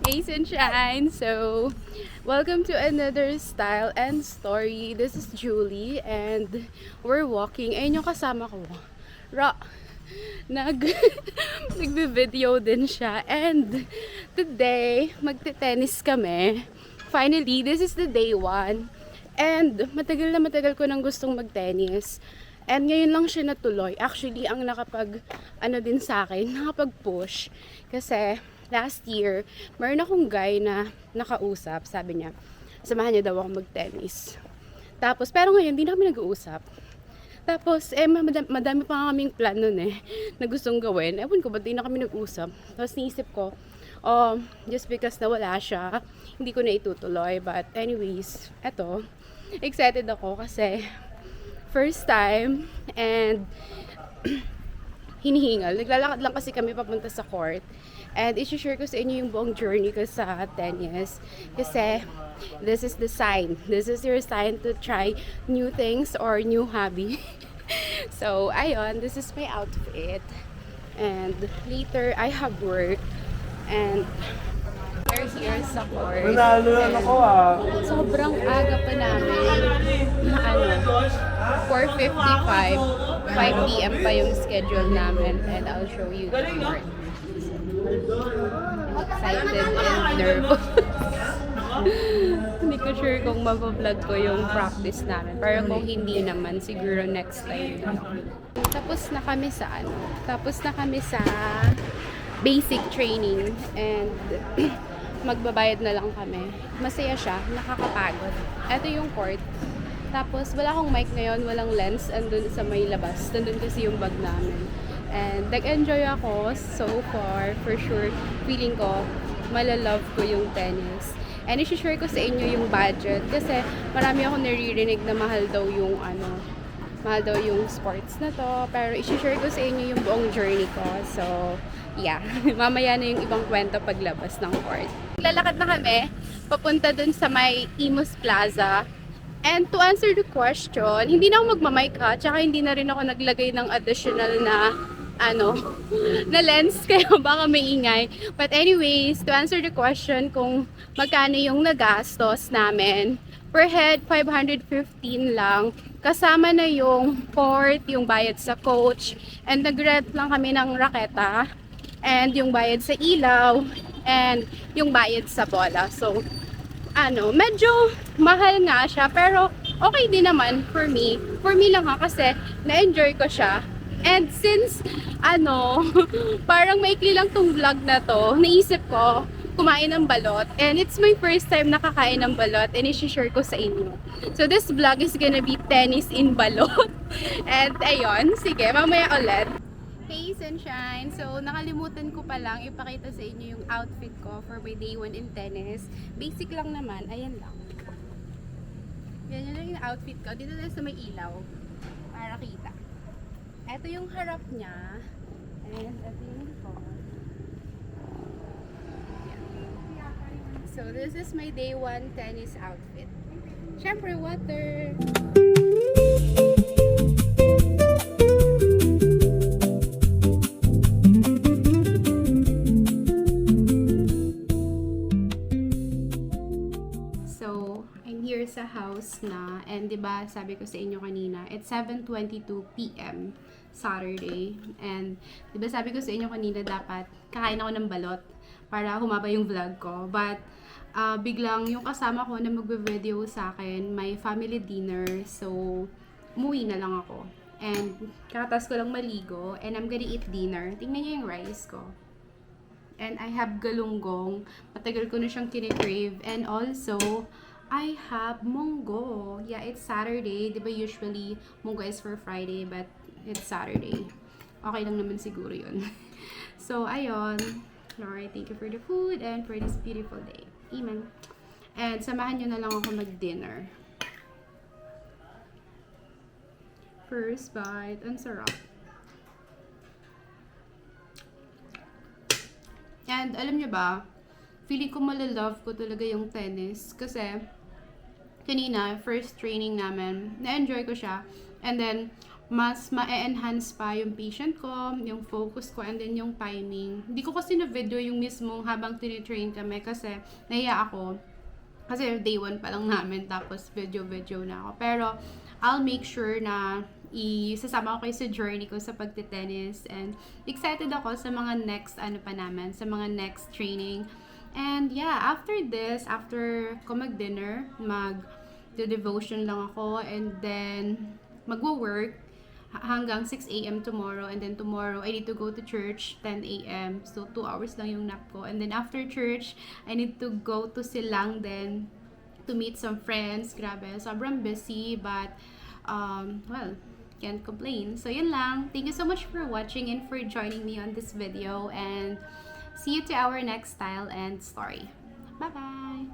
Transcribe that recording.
Hey Sunshine! So, welcome to another Style and Story. This is Julie and we're walking. Ayun yung kasama ko. Nag nagbe-video din siya. And today, magte-tennis kami. Finally, this is the day 1. And matagal na matagal ko nang gustong mag-tennis. And ngayon lang siya natuloy. Actually, ang din sa akin, nakapag-push. Kasi, last year, meron akong guy na nakausap. Sabi niya, samahan niya daw ako mag-tennis. Tapos, pero ngayon, hindi na kami nag-uusap. Tapos, madami pa nga kaming plan nun na gustong gawin. Ewan ko, ba't di na kami nag-usap? Tapos, naisip ko, just because nawala siya, hindi ko na itutuloy. But, anyways, eto, excited ako kasi first time and hinihingal. Naglalakad lang kasi kami papunta sa court. And i-share ko sa inyo yung buong journey ko sa tennis. Kasi this is the sign. This is your sign to try new things or new hobby. So, ayun. This is my outfit. And later, I have work. And we're here sa court. Sobrang aga pa namin. 4:55. 5 p.m. pa yung schedule namin. And I'll show you the court. I'm excited and nervous. Hindi ko sure kung mapavlog ko yung practice namin. Pero kung hindi naman, siguro next time. Tapos na kami sa Tapos na kami sa basic training. And magbabayad na lang kami. Masaya siya. Nakakapagod. Ito yung court. Tapos wala akong mic ngayon. Walang lens. Andun sa may labas. Nandun kasi yung bag namin. And nag-enjoy ako so far. For sure, feeling ko, malalove ko yung tennis. And i-share ko sa inyo yung budget. Kasi marami akong naririnig na mahal daw yung sports na to. Pero i-share ko sa inyo yung buong journey ko. So, yeah. Mamaya na yung ibang kwento paglabas ng court. Lalakad na kami. Papunta dun sa may Imus Plaza. And to answer the question, hindi na ako magmamic ha, tsaka hindi na rin ako naglagay ng additional na na lens, kaya baka maingay. But anyways, to answer the question kung magkano yung nagastos namin, per head, 515 lang. Kasama na yung court, yung bayad sa coach, and nag-rent lang kami ng raketa, and yung bayad sa ilaw, and yung bayad sa bola. So, medyo mahal nga siya, pero okay din naman for me. For me lang ha, kasi na-enjoy ko siya. And since, parang maikli lang tong vlog na to, naisip ko, kumain ng balot. And it's my first time nakakain ng balot, and i-share ko sa inyo. So this vlog is gonna be tennis in balot. And ayun, sige, mamaya ulit. Hey Sunshine! So, nakalimutan ko palang ipakita sa inyo yung outfit ko for my day 1 in tennis. Basic lang naman, ayan lang. Yan lang yung outfit ko. Dito na sa may ilaw. Para kita. Ito yung harap niya. And ito yung likod. So, this is my day 1 tennis outfit. Syempre, water! Sa house na, and 'di ba sabi ko sa inyo kanina, it's 7:22 PM Saturday, and 'di ba sabi ko sa inyo kanina dapat kakain ako ng balot para humaba yung vlog ko, but biglang yung kasama ko na magbe-video sa akin, may family dinner, so umuwi na lang ako, and kakatas ko lang maligo, and I'm gonna eat dinner. Tingnan niyo yung rice ko. And I have galunggong, matagal ko na siyang kine-crave, and also I have munggo. Yeah, it's Saturday. Diba usually, munggo is for Friday, but it's Saturday. Okay lang naman siguro yun. So, ayun. Alright, thank you for the food and for this beautiful day. Amen. And samahan nyo na lang ako mag-dinner. First bite. Ang sarap. And alam nyo ba, feeling ko malalove ko talaga yung tennis. Kasi kanina, first training namin, na-enjoy ko siya. And then, mas ma-enhance pa yung patient ko, yung focus ko, and then yung timing. Hindi ko kasi na-video yung mismo habang tinitrain kami kasi nahiya ako. Kasi day 1 pa lang namin, tapos video na ako. Pero, I'll make sure na isasama ko kayo sa journey ko sa pagtitennis. And excited ako sa mga next, pa namin, sa mga next training. And yeah, after this, after ko mag-dinner, mag-devotion lang ako, and then magwo-work hanggang 6 a.m. tomorrow, and then tomorrow I need to go to church 10 a.m. So 2 hours lang yung nap ko, and then after church I need to go to Silang then to meet some friends. Grabe, sobrang busy, but well, can't complain. So yun lang, thank you so much for watching and for joining me on this video, and see you to our next style and story. Bye.